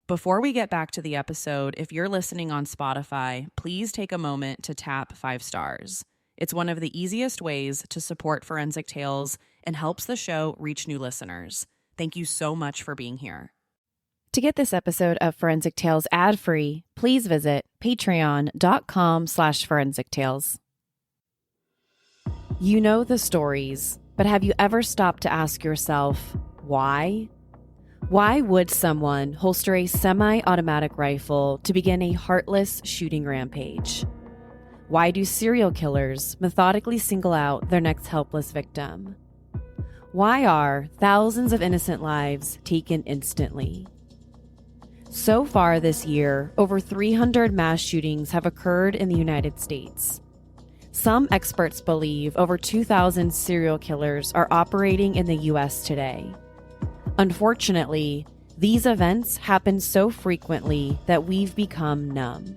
Before we get back to the episode, if you're listening on Spotify, please take a moment to tap 5 stars. It's one of the easiest ways to support Forensic Tales and helps the show reach new listeners. Thank you so much for being here. To get this episode of Forensic Tales ad-free, please visit patreon.com/Forensic Tales. You know the stories, but have you ever stopped to ask yourself, why? Why would someone holster a semi-automatic rifle to begin a heartless shooting rampage? Why do serial killers methodically single out their next helpless victim? Why are thousands of innocent lives taken instantly? So far this year, over 300 mass shootings have occurred in the United States. Some experts believe over 2,000 serial killers are operating in the U.S. today. Unfortunately, these events happen so frequently that we've become numb.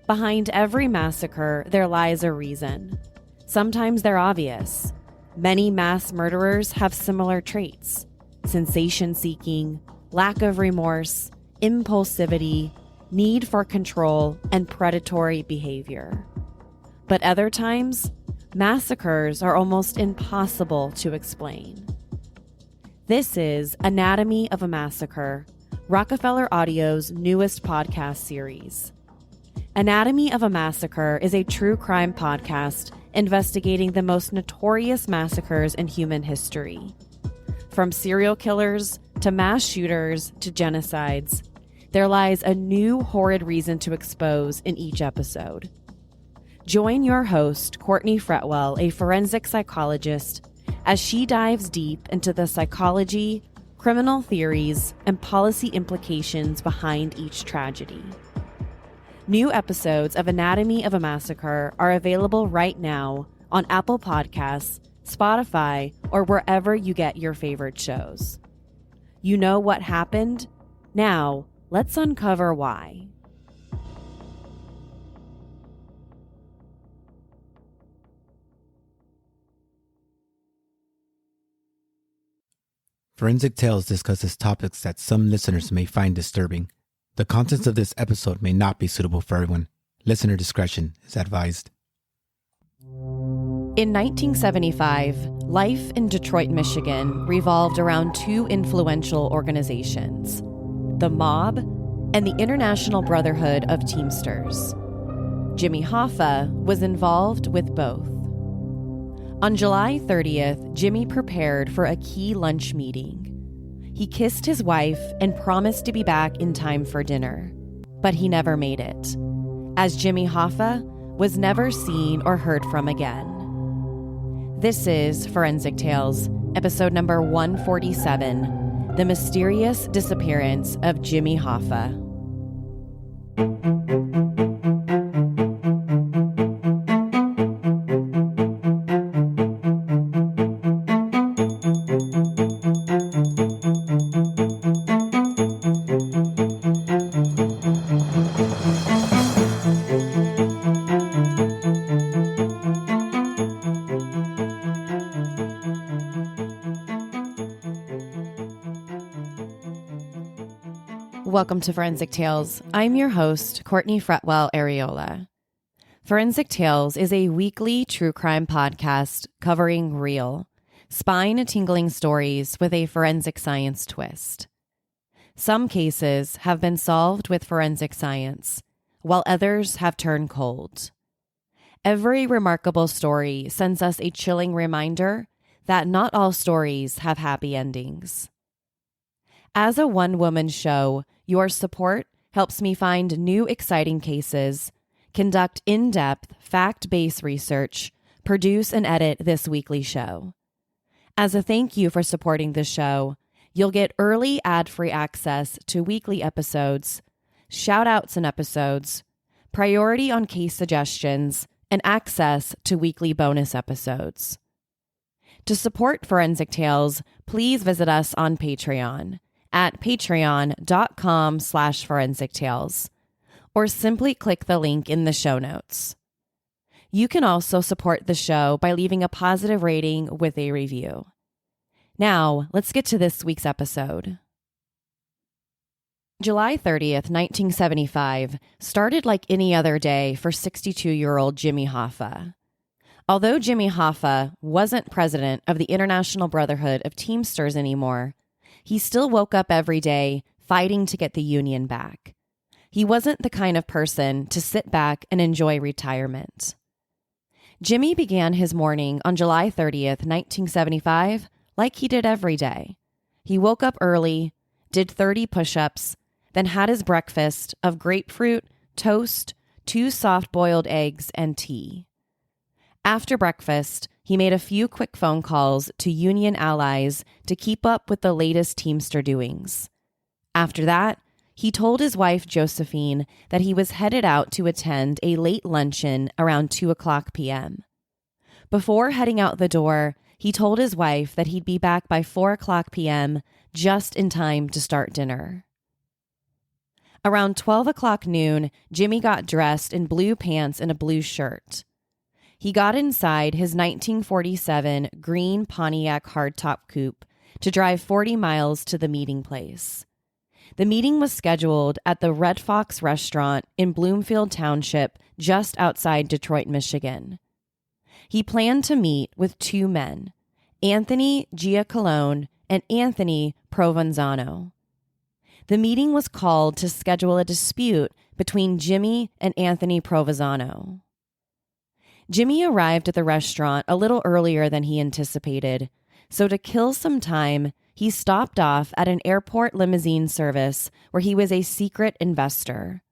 Behind every massacre, there lies a reason. Sometimes they're obvious. Many mass murderers have similar traits: sensation-seeking, lack of remorse, impulsivity, need for control, and predatory behavior. But other times, massacres are almost impossible to explain. This is Anatomy of a Massacre, Rockefeller Audio's newest podcast series. Anatomy of a Massacre is a true crime podcast investigating the most notorious massacres in human history. From serial killers to mass shooters to genocides, there lies a new horrid reason to expose in each episode. Join your host, Courtney Fretwell, a forensic psychologist, as she dives deep into the psychology, criminal theories, and policy implications behind each tragedy. New episodes of Anatomy of a Massacre are available right now on Apple Podcasts, Spotify, or wherever you get your favorite shows. You know what happened? Now, let's uncover why. Forensic Tales discusses topics that some listeners may find disturbing. The contents of this episode may not be suitable for everyone. Listener discretion is advised. In 1975, life in Detroit, Michigan revolved around two influential organizations, the Mob and the International Brotherhood of Teamsters. Jimmy Hoffa was involved with both. On July 30th, Jimmy prepared for a key lunch meeting. He kissed his wife and promised to be back in time for dinner, but he never made it, as Jimmy Hoffa was never seen or heard from again. This is Forensic Tales, episode number 147, The Mysterious Disappearance of Jimmy Hoffa. Welcome to Forensic Tales. I'm your host, Courtney Fretwell Areola. Forensic Tales is a weekly true crime podcast covering real, spine-tingling stories with a forensic science twist. Some cases have been solved with forensic science, while others have turned cold. Every remarkable story sends us a chilling reminder that not all stories have happy endings. As a one-woman show, your support helps me find new exciting cases, conduct in-depth, fact-based research, produce and edit this weekly show. As a thank you for supporting the show, you'll get early ad-free access to weekly episodes, shout-outs in episodes, priority on case suggestions, and access to weekly bonus episodes. To support Forensic Tales, please visit us on Patreon at patreon.com/Forensic Tales, or simply click the link in the show notes. You can also support the show by leaving a positive rating with a review. Now, let's get to this week's episode. July 30th, 1975, started like any other day for 62-year-old Jimmy Hoffa. Although Jimmy Hoffa wasn't president of the International Brotherhood of Teamsters anymore, he still woke up every day fighting to get the union back. He wasn't the kind of person to sit back and enjoy retirement. Jimmy began his morning on July 30th, 1975, like he did every day. He woke up early, did 30 push-ups, then had his breakfast of grapefruit, toast, 2 soft-boiled eggs, and tea. After breakfast, he made a few quick phone calls to union allies to keep up with the latest Teamster doings. After that, he told his wife, Josephine, that he was headed out to attend a late luncheon around 2:00 p.m. Before heading out the door, he told his wife that he'd be back by 4:00 p.m., just in time to start dinner. Around 12:00 noon, Jimmy got dressed in blue pants and a blue shirt. He got inside his 1947 green Pontiac hardtop coupe to drive 40 miles to the meeting place. The meeting was scheduled at the Red Fox restaurant in Bloomfield Township, just outside Detroit, Michigan. He planned to meet with 2 men, Anthony Giacalone and Anthony Provenzano. The meeting was called to schedule a dispute between Jimmy and Anthony Provenzano. Jimmy arrived at the restaurant a little earlier than he anticipated, so to kill some time, he stopped off at an airport limousine service where he was a secret investor.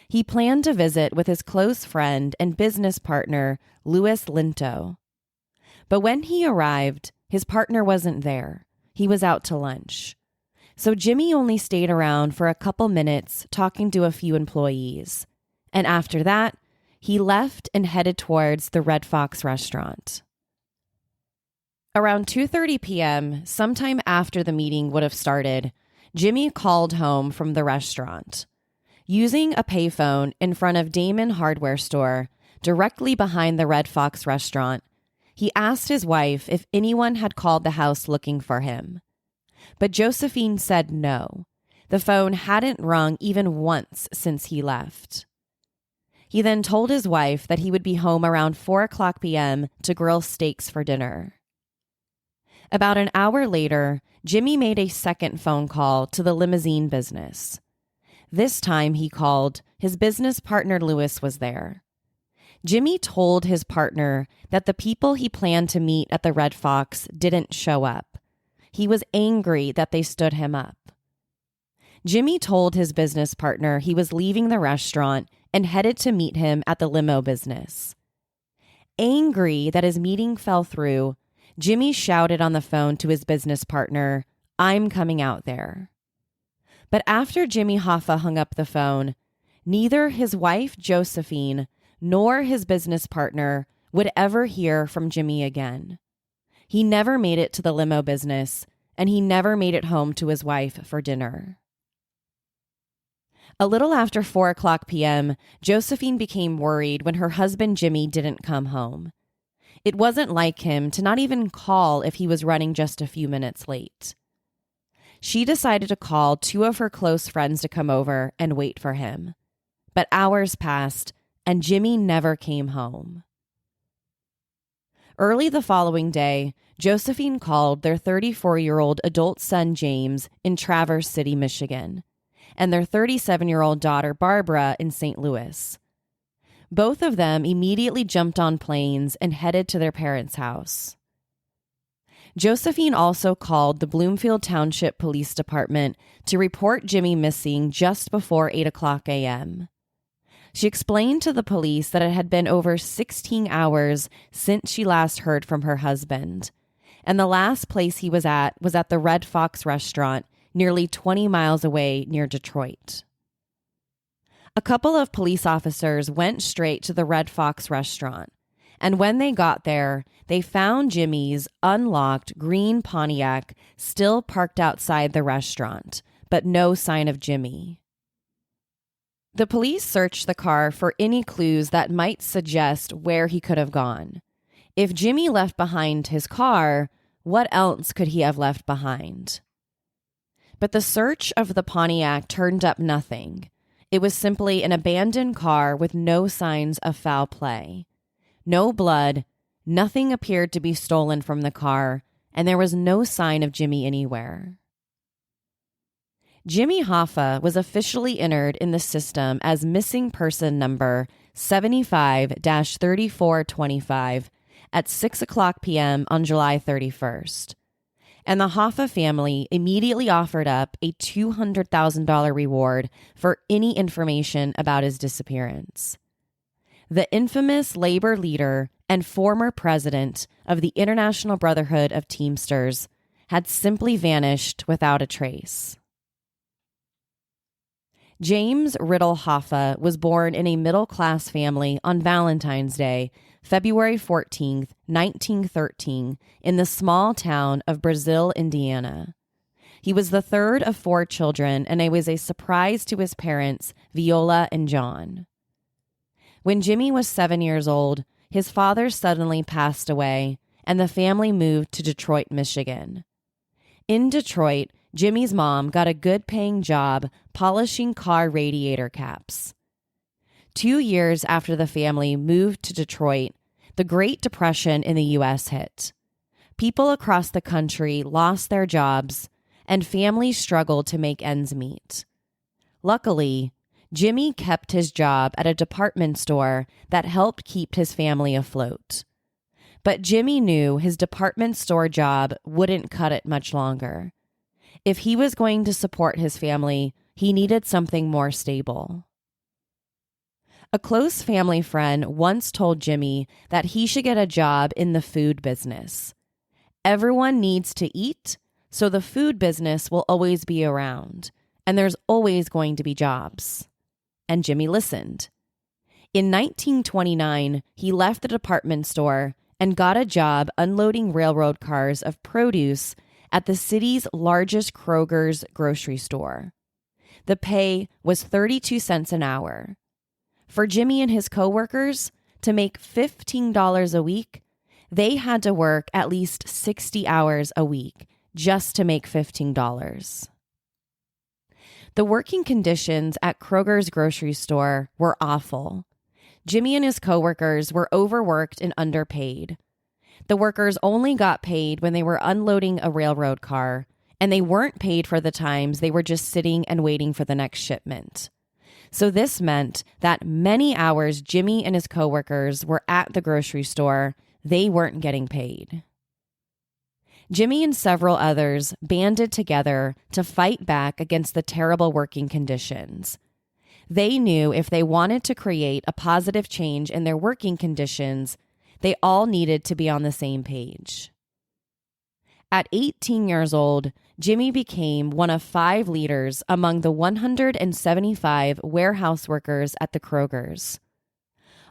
He planned to visit with his close friend and business partner, Louis Linto. But when he arrived, his partner wasn't there. He was out to lunch. So Jimmy only stayed around for a couple minutes talking to a few employees. And after that, he left and headed towards the Red Fox restaurant. Around 2:30 p.m., sometime after the meeting would have started, Jimmy called home from the restaurant. Using a payphone in front of Damon Hardware Store, directly behind the Red Fox restaurant, he asked his wife if anyone had called the house looking for him. But Josephine said no. The phone hadn't rung even once since he left. He then told his wife that he would be home around 4:00 p.m. to grill steaks for dinner. About an hour later, Jimmy made a second phone call to the limousine business. This time he called, his business partner Louis was there. Jimmy told his partner that the people he planned to meet at the Red Fox didn't show up. He was angry that they stood him up. Jimmy told his business partner he was leaving the restaurant and headed to meet him at the limo business. Angry that his meeting fell through, Jimmy shouted on the phone to his business partner, "I'm coming out there." But after Jimmy Hoffa hung up the phone, neither his wife, Josephine, nor his business partner would ever hear from Jimmy again. He never made it to the limo business, and he never made it home to his wife for dinner. A little after 4:00 p.m., Josephine became worried when her husband Jimmy didn't come home. It wasn't like him to not even call if he was running just a few minutes late. She decided to call 2 of her close friends to come over and wait for him. But hours passed, and Jimmy never came home. Early the following day, Josephine called their 34-year-old adult son James in Traverse City, Michigan, and their 37-year-old daughter Barbara in St. Louis. Both of them immediately jumped on planes and headed to their parents' house. Josephine also called the Bloomfield Township Police Department to report Jimmy missing just before 8:00 a.m. She explained to the police that it had been over 16 hours since she last heard from her husband, and the last place he was at the Red Fox restaurant, nearly 20 miles away near Detroit. A couple of police officers went straight to the Red Fox restaurant, and when they got there, they found Jimmy's unlocked green Pontiac still parked outside the restaurant, but no sign of Jimmy. The police searched the car for any clues that might suggest where he could have gone. If Jimmy left behind his car, what else could he have left behind? But the search of the Pontiac turned up nothing. It was simply an abandoned car with no signs of foul play. No blood, nothing appeared to be stolen from the car, and there was no sign of Jimmy anywhere. Jimmy Hoffa was officially entered in the system as missing person number 75-3425 at 6:00 p.m. on July 31st. And the Hoffa family immediately offered up a $200,000 reward for any information about his disappearance. The infamous labor leader and former president of the International Brotherhood of Teamsters had simply vanished without a trace. James Riddle Hoffa was born in a middle-class family on Valentine's Day, February 14, 1913, in the small town of Brazil, Indiana. He was the third of 4 children, and it was a surprise to his parents, Viola and John. When Jimmy was 7 years old, his father suddenly passed away, and the family moved to Detroit, Michigan. In Detroit, Jimmy's mom got a good-paying job polishing car radiator caps. 2 years after the family moved to Detroit, the Great Depression in the U.S. hit. People across the country lost their jobs, and families struggled to make ends meet. Luckily, Jimmy kept his job at a department store that helped keep his family afloat. But Jimmy knew his department store job wouldn't cut it much longer. If he was going to support his family, he needed something more stable. A close family friend once told Jimmy that he should get a job in the food business. Everyone needs to eat, so the food business will always be around, and there's always going to be jobs. And Jimmy listened. In 1929, he left the department store and got a job unloading railroad cars of produce at the city's largest Kroger's grocery store. The pay was 32 cents an hour. For Jimmy and his coworkers, to make $15 a week, they had to work at least 60 hours a week just to make $15. The working conditions at Kroger's grocery store were awful. Jimmy and his coworkers were overworked and underpaid. The workers only got paid when they were unloading a railroad car, and they weren't paid for the times they were just sitting and waiting for the next shipment. So this meant that many hours Jimmy and his coworkers were at the grocery store, they weren't getting paid. Jimmy and several others banded together to fight back against the terrible working conditions. They knew if they wanted to create a positive change in their working conditions, they all needed to be on the same page. At 18 years old, Jimmy became one of 5 leaders among the 175 warehouse workers at the Kroger's.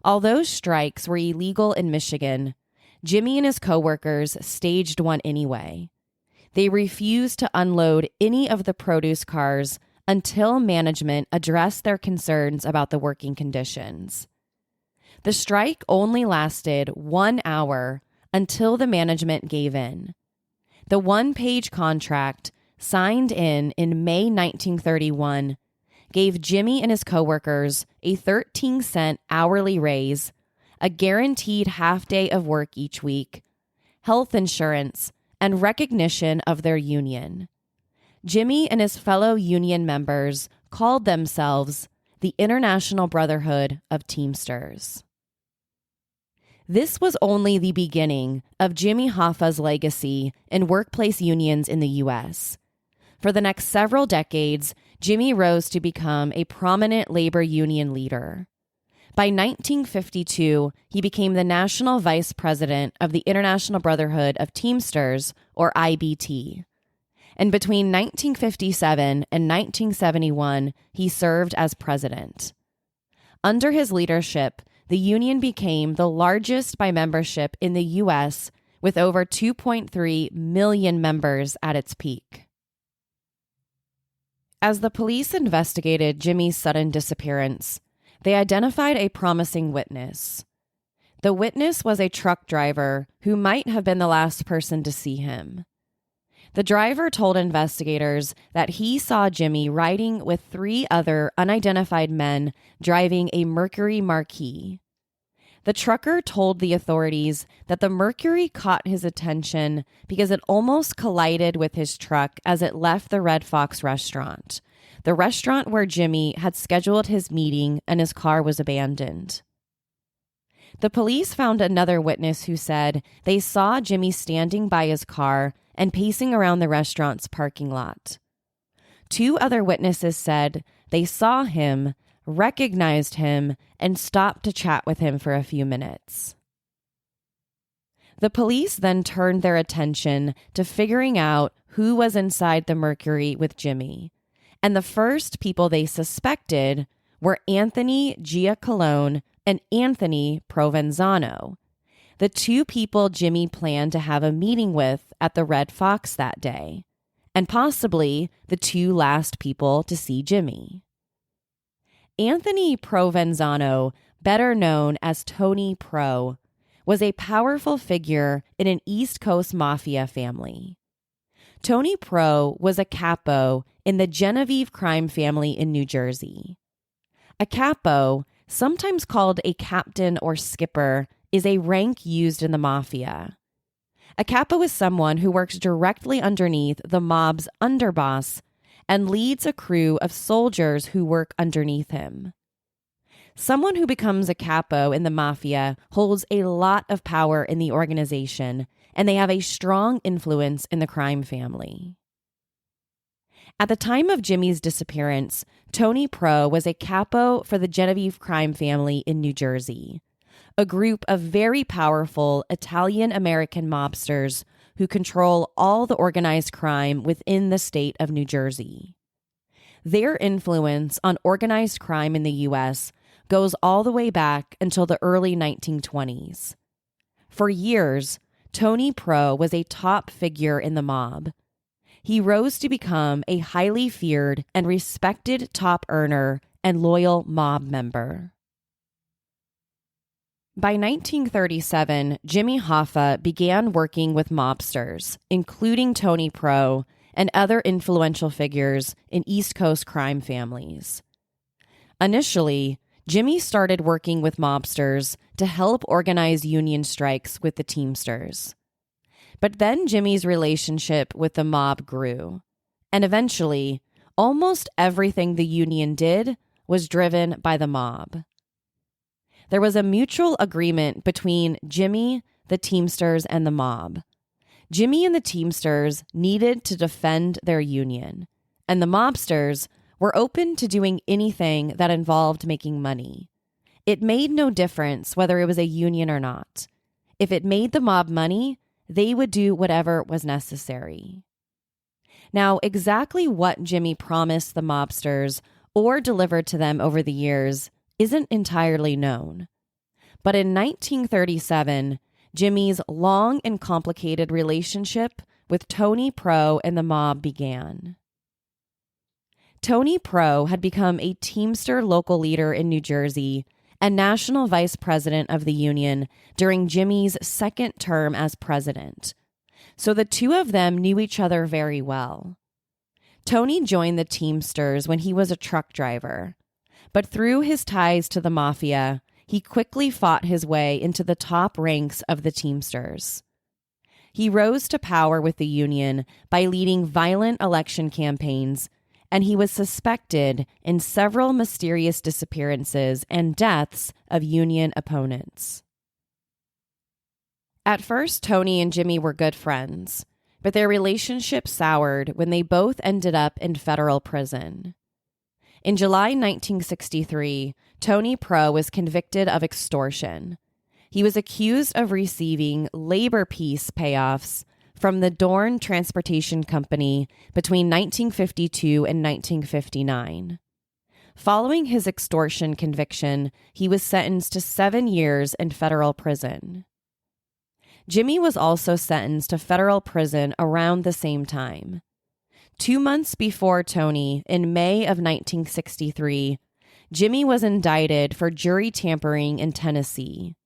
Although strikes were illegal in Michigan, Jimmy and his coworkers staged one anyway. They refused to unload any of the produce cars until management addressed their concerns about the working conditions. The strike only lasted 1 hour until the management gave in. The one-page contract, signed in May 1931, gave Jimmy and his coworkers a 13-cent hourly raise, a guaranteed half day of work each week, health insurance, and recognition of their union. Jimmy and his fellow union members called themselves the International Brotherhood of Teamsters. This was only the beginning of Jimmy Hoffa's legacy in workplace unions in the U.S. For the next several decades, Jimmy rose to become a prominent labor union leader. By 1952, he became the national vice president of the International Brotherhood of Teamsters, or IBT. And between 1957 and 1971, he served as president. Under his leadership, the union became the largest by membership in the U.S., with over 2.3 million members at its peak. As the police investigated Jimmy's sudden disappearance, they identified a promising witness. The witness was a truck driver who might have been the last person to see him. The driver told investigators that he saw Jimmy riding with 3 other unidentified men driving a Mercury Marquis. The trucker told the authorities that the Mercury caught his attention because it almost collided with his truck as it left the Red Fox restaurant, the restaurant where Jimmy had scheduled his meeting and his car was abandoned. The police found another witness who said they saw Jimmy standing by his car and pacing around the restaurant's parking lot. 2 other witnesses said they saw him, recognized him, and stopped to chat with him for a few minutes. The police then turned their attention to figuring out who was inside the Mercury with Jimmy, and the first people they suspected were Anthony Giacalone and Anthony Provenzano, the 2 people Jimmy planned to have a meeting with at the Red Fox that day, and possibly the 2 last people to see Jimmy. Anthony Provenzano, better known as Tony Pro, was a powerful figure in an East Coast mafia family. Tony Pro was a capo in the Genevieve crime family in New Jersey. A capo, sometimes called a captain or skipper, is a rank used in the mafia. A capo is someone who works directly underneath the mob's underboss and leads a crew of soldiers who work underneath him. Someone who becomes a capo in the mafia holds a lot of power in the organization, and they have a strong influence in the crime family. At the time of Jimmy's disappearance, Tony Pro was a capo for the Genevieve crime family in New Jersey, a group of very powerful Italian-American mobsters who control all the organized crime within the state of New Jersey. Their influence on organized crime in the U.S. goes all the way back until the early 1920s. For years, Tony Pro was a top figure in the mob. He rose to become a highly feared and respected top earner and loyal mob member. By 1937, Jimmy Hoffa began working with mobsters, including Tony Pro and other influential figures in East Coast crime families. Initially, Jimmy started working with mobsters to help organize union strikes with the Teamsters. But then Jimmy's relationship with the mob grew, and eventually, almost everything the union did was driven by the mob. There was a mutual agreement between Jimmy, the Teamsters, and the mob. Jimmy and the Teamsters needed to defend their union, and the mobsters were open to doing anything that involved making money. It made no difference whether it was a union or not. If it made the mob money, they would do whatever was necessary. Now, exactly what Jimmy promised the mobsters or delivered to them over the years isn't entirely known. But in 1937, Jimmy's long and complicated relationship with Tony Pro and the mob began. Tony Pro had become a Teamster local leader in New Jersey and national vice president of the union during Jimmy's second term as president, so the 2 of them knew each other very well. Tony joined the Teamsters when he was a truck driver, but through his ties to the mafia, he quickly fought his way into the top ranks of the Teamsters. He rose to power with the union by leading violent election campaigns, and he was suspected in several mysterious disappearances and deaths of union opponents. At first, Tony and Jimmy were good friends, but their relationship soured when they both ended up in federal prison. In July 1963, Tony Pro was convicted of extortion. He was accused of receiving labor peace payoffs from the Dorn Transportation Company between 1952 and 1959. Following his extortion conviction, he was sentenced to 7 years in federal prison. Jimmy was also sentenced to federal prison around the same time. 2 months before Tony, in May of 1963, Jimmy was indicted for jury tampering in Tennessee.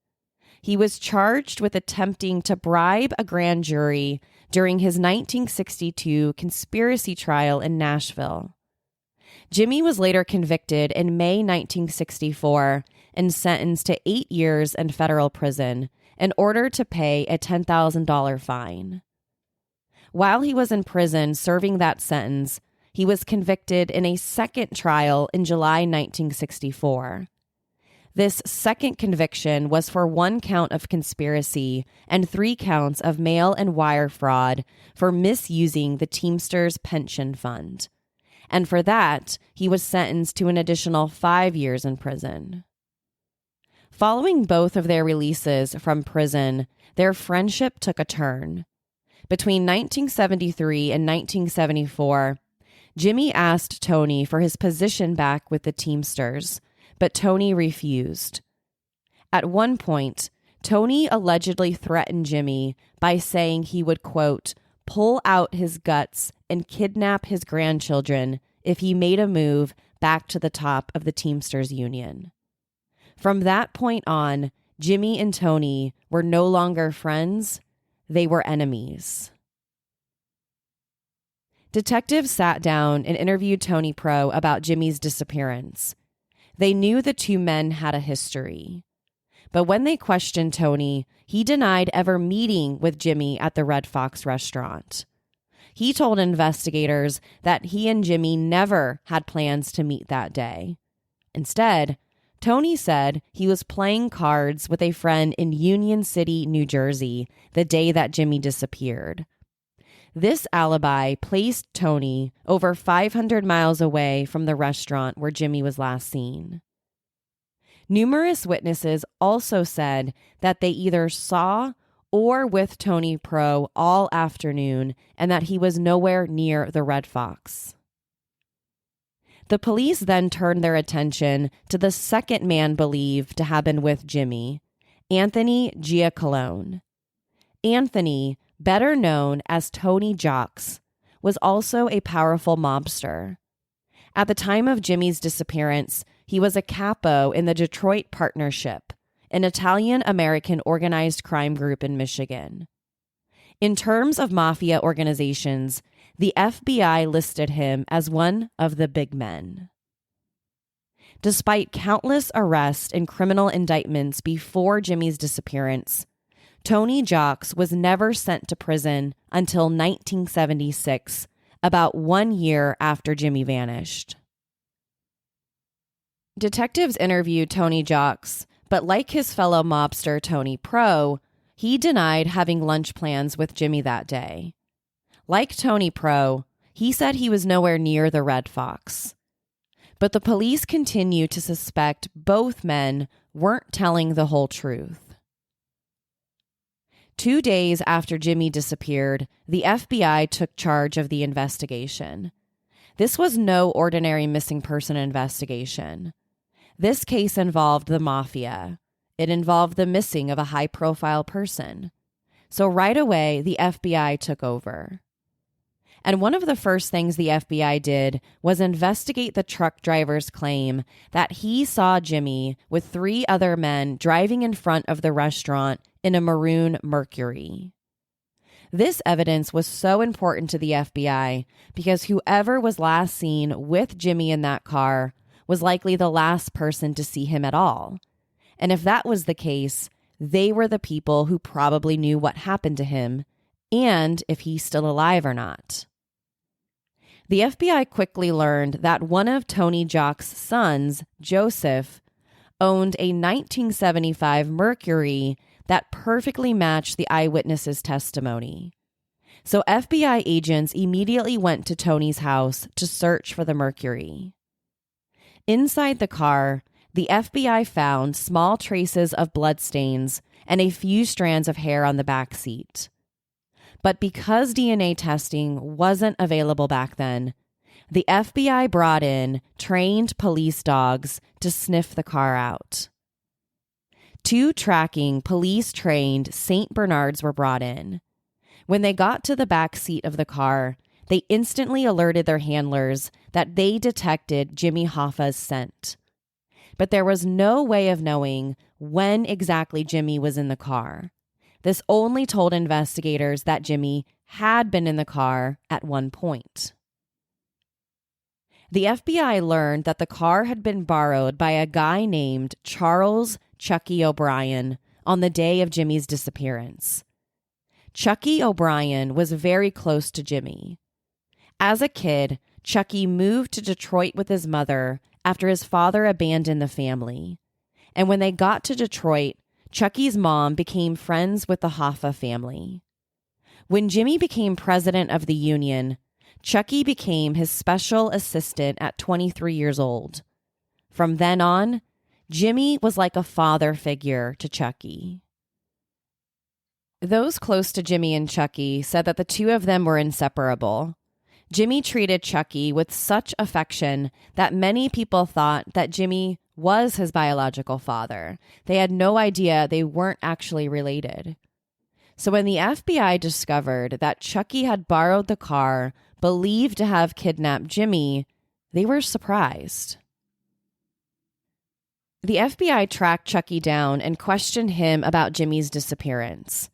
He was charged with attempting to bribe a grand jury during his 1962 conspiracy trial in Nashville. Jimmy was later convicted in May 1964 and sentenced to 8 years in federal prison in order to pay a $10,000 fine. While he was in prison serving that sentence, he was convicted in a second trial in July 1964. This second conviction was for 1 count of conspiracy and 3 counts of mail and wire fraud for misusing the Teamsters Pension Fund. And for that, he was sentenced to an additional 5 years in prison. Following both of their releases from prison, their friendship took a turn. Between 1973 and 1974, Jimmy asked Tony for his position back with the Teamsters, but Tony refused. At one point, Tony allegedly threatened Jimmy by saying he would, quote, pull out his guts and kidnap his grandchildren if he made a move back to the top of the Teamsters Union. From that point on, Jimmy and Tony were no longer friends, they were enemies. Detectives sat down and interviewed Tony Pro about Jimmy's disappearance. They knew the two men had a history. But when they questioned Tony, he denied ever meeting with Jimmy at the Red Fox restaurant. He told investigators that he and Jimmy never had plans to meet that day. Instead, Tony said he was playing cards with a friend in Union City, New Jersey, the day that Jimmy disappeared. This alibi placed Tony over 500 miles away from the restaurant where Jimmy was last seen. Numerous witnesses also said that they either saw or with Tony Pro all afternoon and that he was nowhere near the Red Fox. The police then turned their attention to the second man believed to have been with Jimmy, Anthony Giacalone. Anthony, better known as Tony Jocks, was also a powerful mobster. At the time of Jimmy's disappearance, he was a capo in the Detroit Partnership, an Italian-American organized crime group in Michigan. In terms of mafia organizations, the FBI listed him as one of the big men. Despite countless arrests and criminal indictments before Jimmy's disappearance, Tony Jocks was never sent to prison until 1976, about 1 year after Jimmy vanished. Detectives interviewed Tony Jocks, but like his fellow mobster Tony Pro, he denied having lunch plans with Jimmy that day. Like Tony Pro, he said he was nowhere near the Red Fox. But the police continue to suspect both men weren't telling the whole truth. 2 days after Jimmy disappeared, the FBI took charge of the investigation. This was no ordinary missing person investigation. This case involved the mafia. It involved the missing of a high-profile person. So right away, the FBI took over. And one of the first things the FBI did was investigate the truck driver's claim that he saw Jimmy with 3 other men driving in front of the restaurant in a maroon Mercury. This evidence was so important to the FBI because whoever was last seen with Jimmy in that car was likely the last person to see him at all. And if that was the case, they were the people who probably knew what happened to him and if he's still alive or not. The FBI quickly learned that one of Tony Jocks' sons, Joseph, owned a 1975 Mercury that perfectly matched the eyewitness's testimony. So FBI agents immediately went to Tony's house to search for the Mercury. Inside the car, the FBI found small traces of bloodstains and a few strands of hair on the back seat. But because DNA testing wasn't available back then, the FBI brought in trained police dogs to sniff the car out. 2 tracking police-trained St. Bernards were brought in. When they got to the back seat of the car, they instantly alerted their handlers that they detected Jimmy Hoffa's scent. But there was no way of knowing when exactly Jimmy was in the car. This only told investigators that Jimmy had been in the car at one point. The FBI learned that the car had been borrowed by a guy named Charles Chucky O'Brien on the day of Jimmy's disappearance. Chucky O'Brien was very close to Jimmy. As a kid, Chucky moved to Detroit with his mother after his father abandoned the family. And when they got to Detroit, Chucky's mom became friends with the Hoffa family. When Jimmy became president of the union, Chucky became his special assistant at 23 years old. From then on, Jimmy was like a father figure to Chucky. Those close to Jimmy and Chucky said that the two of them were inseparable. Jimmy treated Chucky with such affection that many people thought that Jimmy was his biological father. They had no idea they weren't actually related. So when the FBI discovered that Chucky had borrowed the car believed to have kidnapped Jimmy, they were surprised. The FBI tracked Chucky down and questioned him about Jimmy's disappearance.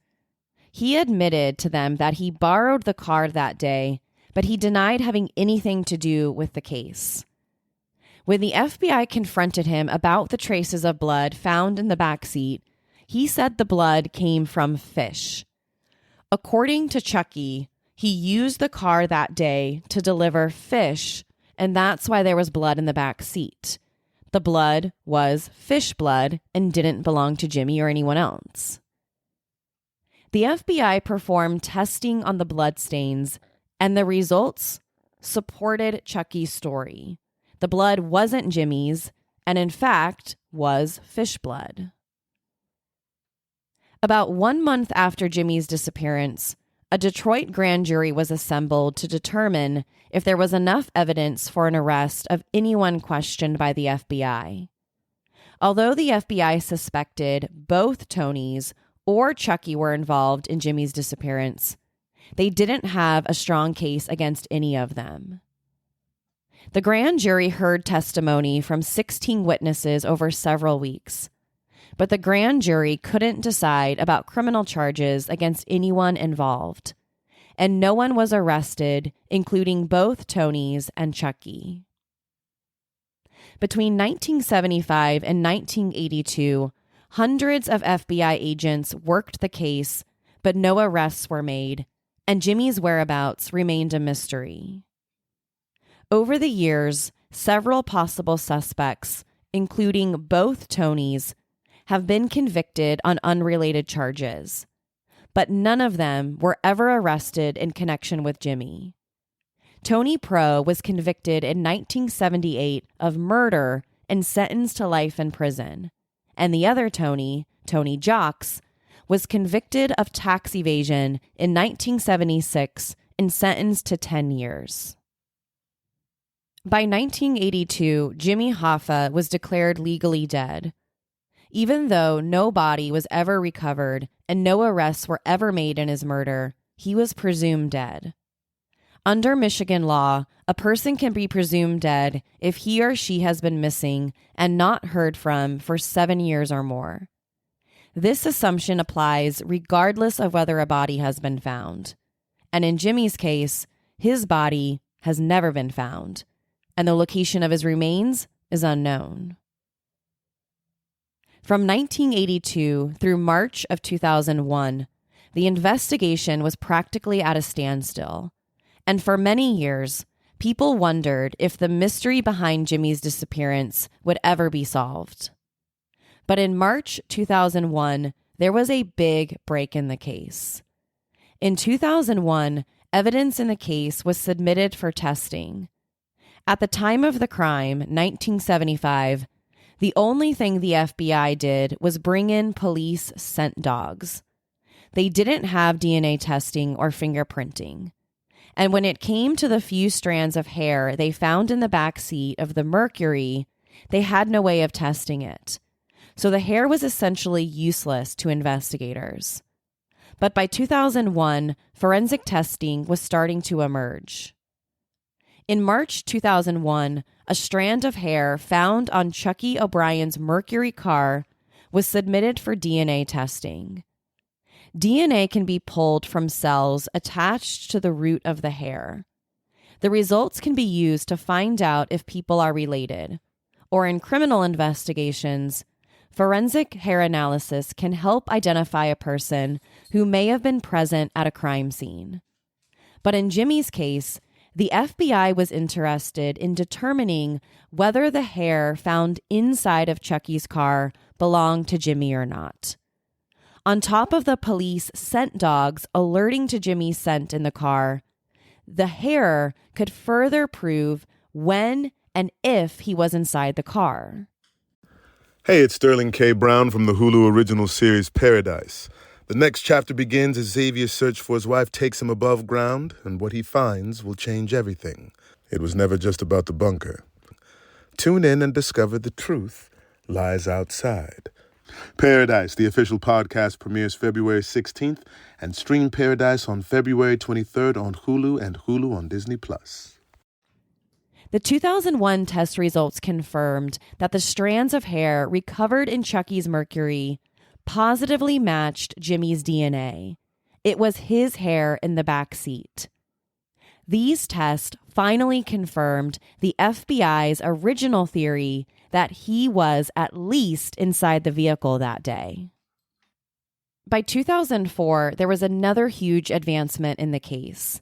He admitted to them that he borrowed the car that day, but he denied having anything to do with the case. When the FBI confronted him about the traces of blood found in the back seat, he said the blood came from fish. According to Chucky, he used the car that day to deliver fish, and that's why there was blood in the back seat. The blood was fish blood and didn't belong to Jimmy or anyone else. The FBI performed testing on the bloodstains, and the results supported Chucky's story. The blood wasn't Jimmy's, and in fact, was fish blood. About 1 month after Jimmy's disappearance, a Detroit grand jury was assembled to determine if there was enough evidence for an arrest of anyone questioned by the FBI. Although the FBI suspected both Tonys or Chucky were involved in Jimmy's disappearance, they didn't have a strong case against any of them. The grand jury heard testimony from 16 witnesses over several weeks, but the grand jury couldn't decide about criminal charges against anyone involved, and no one was arrested, including both Tonys and Chucky. Between 1975 and 1982, hundreds of FBI agents worked the case, but no arrests were made, and Jimmy's whereabouts remained a mystery. Over the years, several possible suspects, including both Tonys, have been convicted on unrelated charges, but none of them were ever arrested in connection with Jimmy. Tony Pro was convicted in 1978 of murder and sentenced to life in prison, and the other Tony, Tony Jocks, was convicted of tax evasion in 1976 and sentenced to 10 years. By 1982, Jimmy Hoffa was declared legally dead. Even though no body was ever recovered and no arrests were ever made in his murder, he was presumed dead. Under Michigan law, a person can be presumed dead if he or she has been missing and not heard from for 7 years or more. This assumption applies regardless of whether a body has been found. And in Jimmy's case, his body has never been found, and the location of his remains is unknown. From 1982 through March of 2001, the investigation was practically at a standstill, and for many years, people wondered if the mystery behind Jimmy's disappearance would ever be solved. But in March 2001, there was a big break in the case. In 2001, evidence in the case was submitted for testing. At the time of the crime, 1975, the only thing the FBI did was bring in police scent dogs. They didn't have DNA testing or fingerprinting. And when it came to the few strands of hair they found in the back seat of the Mercury, they had no way of testing it. So the hair was essentially useless to investigators. But by 2001, forensic testing was starting to emerge. In March 2001, a strand of hair found on Chucky O'Brien's Mercury car was submitted for DNA testing. DNA can be pulled from cells attached to the root of the hair. The results can be used to find out if people are related, or in criminal investigations, forensic hair analysis can help identify a person who may have been present at a crime scene. But in Jimmy's case, the FBI was interested in determining whether the hair found inside of Chucky's car belonged to Jimmy or not. On top of the police scent dogs alerting to Jimmy's scent in the car, the hair could further prove when and if he was inside the car. Hey, it's Sterling K. Brown from the Hulu original series Paradise. The next chapter begins as Xavier's search for his wife takes him above ground, and what he finds will change everything. It was never just about the bunker. Tune in and discover the truth lies outside. Paradise, the official podcast, premieres February 16th, and stream Paradise on February 23rd on Hulu and Hulu on Disney+. The 2001 test results confirmed that the strands of hair recovered in Chucky's mercury positively matched Jimmy's DNA. It was his hair in the back seat. These tests finally confirmed the FBI's original theory that he was at least inside the vehicle that day. By 2004, there was another huge advancement in the case.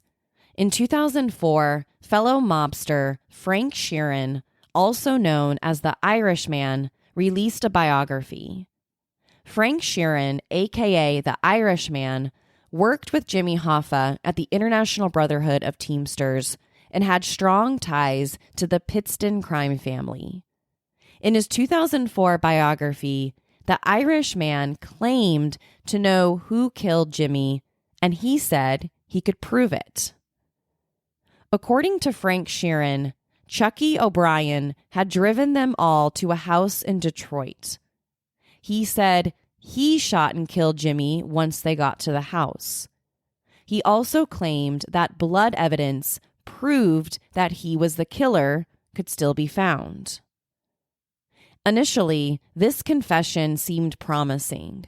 In 2004, fellow mobster Frank Sheeran, also known as the Irishman, released a biography. Frank Sheeran, a.k.a. the Irishman, worked with Jimmy Hoffa at the International Brotherhood of Teamsters and had strong ties to the Pittston crime family. In his 2004 biography, the Irishman claimed to know who killed Jimmy, and he said he could prove it. According to Frank Sheeran, Chucky O'Brien had driven them all to a house in Detroit. He said he shot and killed Jimmy once they got to the house. He also claimed that blood evidence proved that he was the killer could still be found. Initially, this confession seemed promising,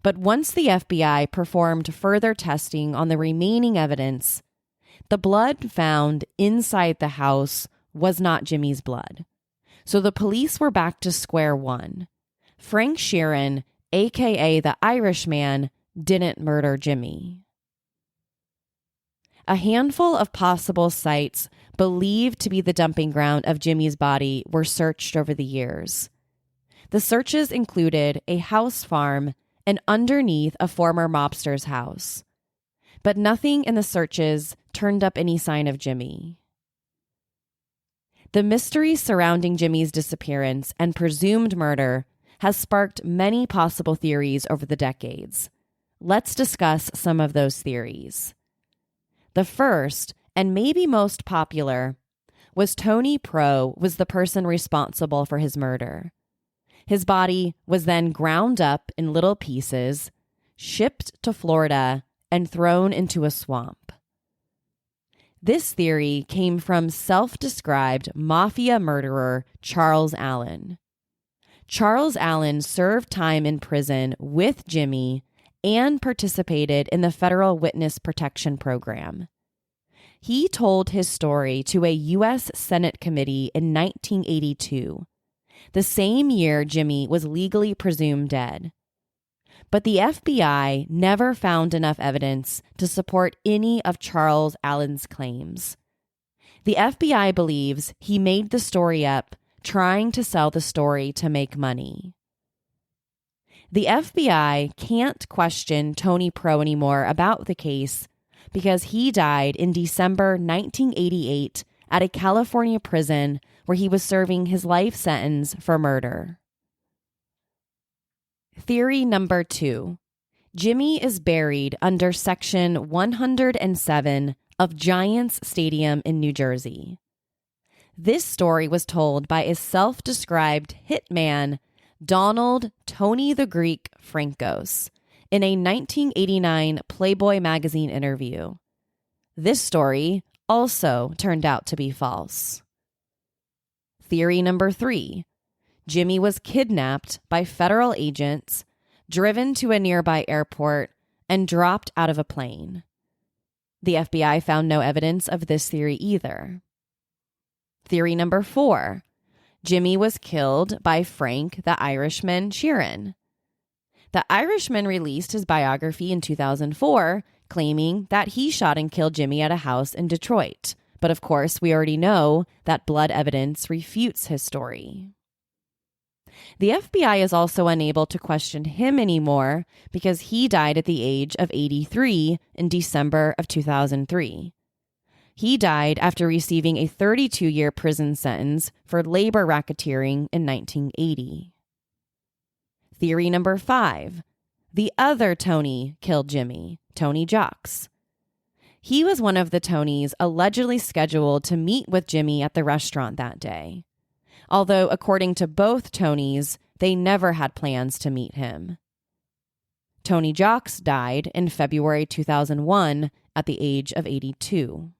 but once the FBI performed further testing on the remaining evidence, the blood found inside the house was not Jimmy's blood. So the police were back to square one. Frank Sheeran, a.k.a. the Irishman, didn't murder Jimmy. A handful of possible sites believed to be the dumping ground of Jimmy's body were searched over the years. The searches included a house farm and underneath a former mobster's house. But nothing in the searches turned up any sign of Jimmy. The mystery surrounding Jimmy's disappearance and presumed murder has sparked many possible theories over the decades. Let's discuss some of those theories. The first, and maybe most popular, was Tony Pro was the person responsible for his murder. His body was then ground up in little pieces, shipped to Florida, and thrown into a swamp. This theory came from self-described mafia murderer Charles Allen. Charles Allen served time in prison with Jimmy and participated in the Federal Witness Protection Program. He told his story to a U.S. Senate committee in 1982, the same year Jimmy was legally presumed dead. But the FBI never found enough evidence to support any of Charles Allen's claims. The FBI believes he made the story up, trying to sell the story to make money. The FBI can't question Tony Pro anymore about the case because he died in December 1988 at a California prison where he was serving his life sentence for murder. Theory number 2. Jimmy is buried under Section 107 of Giants Stadium in New Jersey. This story was told by a self-described hitman, Donald Tony the Greek Frankos, in a 1989 Playboy magazine interview. This story also turned out to be false. Theory number 3. Jimmy was kidnapped by federal agents, driven to a nearby airport, and dropped out of a plane. The FBI found no evidence of this theory either. Theory number 4. Jimmy was killed by Frank the Irishman Sheeran. The Irishman released his biography in 2004, claiming that he shot and killed Jimmy at a house in Detroit. But of course, we already know that blood evidence refutes his story. The FBI is also unable to question him anymore because he died at the age of 83 in December of 2003. He died after receiving a 32-year prison sentence for labor racketeering in 1980. Theory number 5. The other Tony killed Jimmy, Tony Jocks. He was one of the Tonys allegedly scheduled to meet with Jimmy at the restaurant that day. Although, according to both Tonys, they never had plans to meet him. Tony Jocks died in February 2001 at the age of 82.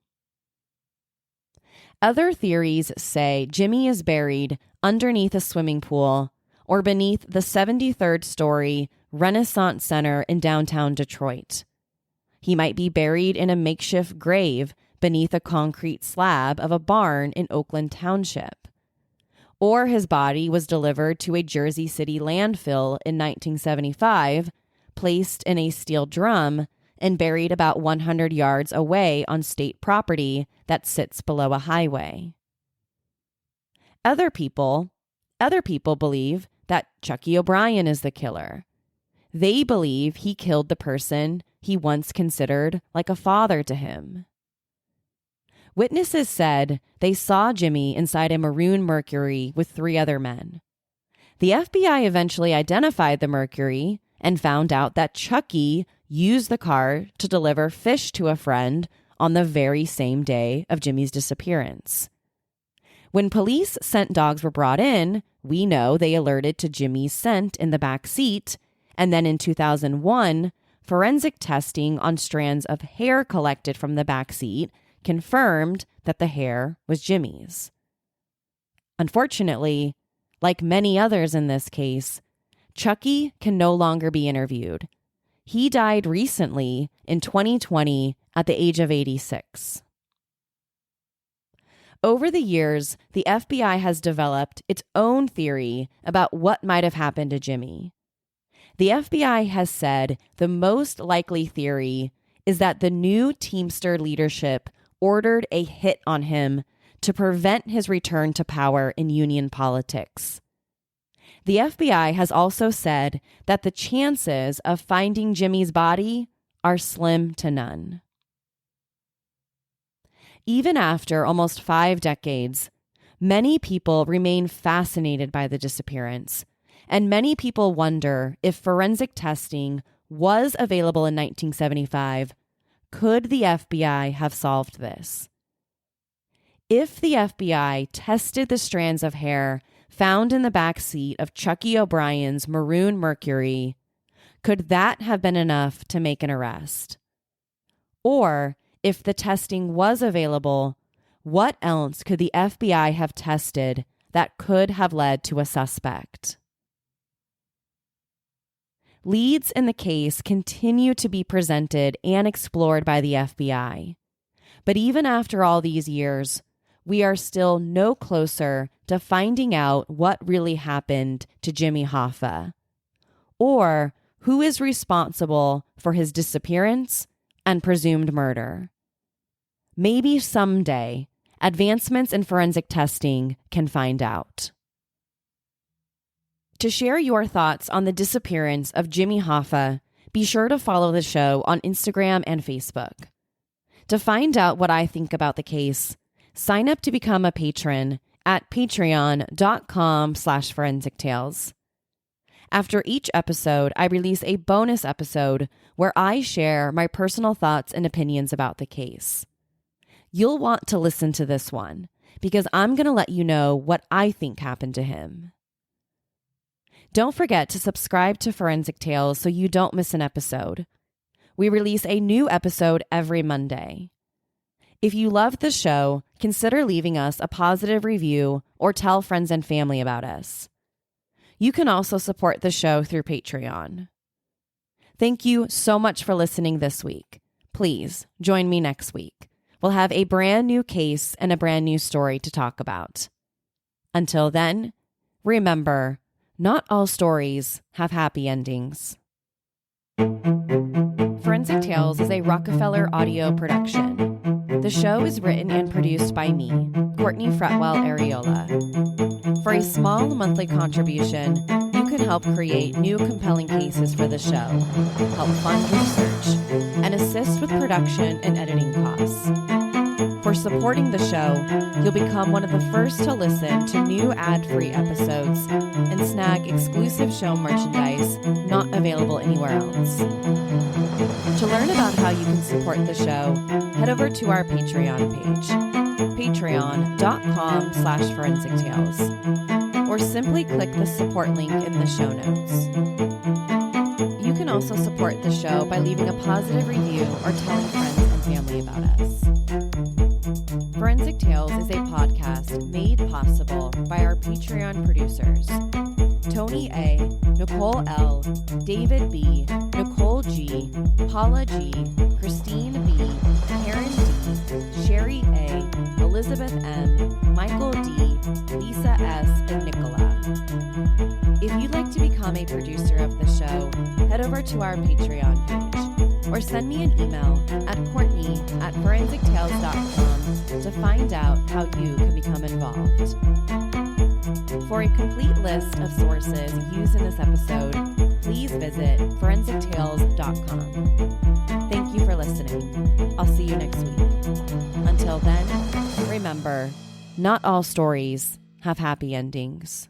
Other theories say Jimmy is buried underneath a swimming pool or beneath the 73rd story Renaissance Center in downtown Detroit. He might be buried in a makeshift grave beneath a concrete slab of a barn in Oakland Township. Or his body was delivered to a Jersey City landfill in 1975, placed in a steel drum, and buried about 100 yards away on state property that sits below a highway. Other people believe that Chucky O'Brien is the killer. They believe he killed the person he once considered like a father to him. Witnesses said they saw Jimmy inside a maroon Mercury with 3 other men. The FBI eventually identified the Mercury and found out that Chucky used the car to deliver fish to a friend on the very same day of Jimmy's disappearance. When police scent dogs were brought in, we know they alerted to Jimmy's scent in the back seat, and then in 2001, forensic testing on strands of hair collected from the back seat confirmed that the hair was Jimmy's. Unfortunately, like many others in this case, Chucky can no longer be interviewed. He died recently in 2020 at the age of 86. Over the years, the FBI has developed its own theory about what might have happened to Jimmy. The FBI has said the most likely theory is that the new Teamster leadership ordered a hit on him to prevent his return to power in union politics. The FBI has also said that the chances of finding Jimmy's body are slim to none. Even after almost 5 decades, many people remain fascinated by the disappearance, and many people wonder if forensic testing was available in 1975. Could the FBI have solved this? If the FBI tested the strands of hair found in the back seat of Chucky O'Brien's maroon Mercury, could that have been enough to make an arrest? Or, if the testing was available, what else could the FBI have tested that could have led to a suspect? Leads in the case continue to be presented and explored by the FBI. But even after all these years, we are still no closer to finding out what really happened to Jimmy Hoffa, or who is responsible for his disappearance and presumed murder. Maybe someday, advancements in forensic testing can find out. To share your thoughts on the disappearance of Jimmy Hoffa, be sure to follow the show on Instagram and Facebook. To find out what I think about the case, sign up to become a patron at patreon.com/forensictales. After each episode, I release a bonus episode where I share my personal thoughts and opinions about the case. You'll want to listen to this one because I'm going to let you know what I think happened to him. Don't forget to subscribe to Forensic Tales so you don't miss an episode. We release a new episode every Monday. If you love the show, consider leaving us a positive review or tell friends and family about us. You can also support the show through Patreon. Thank you so much for listening this week. Please join me next week. We'll have a brand new case and a brand new story to talk about. Until then, remember, not all stories have happy endings. Forensic Tales is a Rockefeller audio production. The show is written and produced by me, Courtney Fretwell Areola. For a small monthly contribution, you can help create new compelling cases for the show, help fund research, and assist with production and editing costs. For supporting the show, you'll become one of the first to listen to new ad-free episodes and snag exclusive show merchandise not available anywhere else. To learn about how you can support the show, head over to our Patreon page, patreon.com/forensictales, or simply click the support link in the show notes. You can also support the show by leaving a positive review or telling friends and family about us. Forensic Tales is a podcast made possible by our Patreon producers, Tony A., Nicole L., David B., Nicole G., Paula G., Christine B., Karen D., Sherry A., Elizabeth M., Michael D., Lisa S., and Nicola. If you'd like to become a producer of the show, head over to our Patreon page or send me an email at courtney@forensictales.com to find out how you can become involved. For a complete list of sources used in this episode, please visit forensictales.com. Thank you for listening. I'll see you next week. Until then, remember, not all stories have happy endings.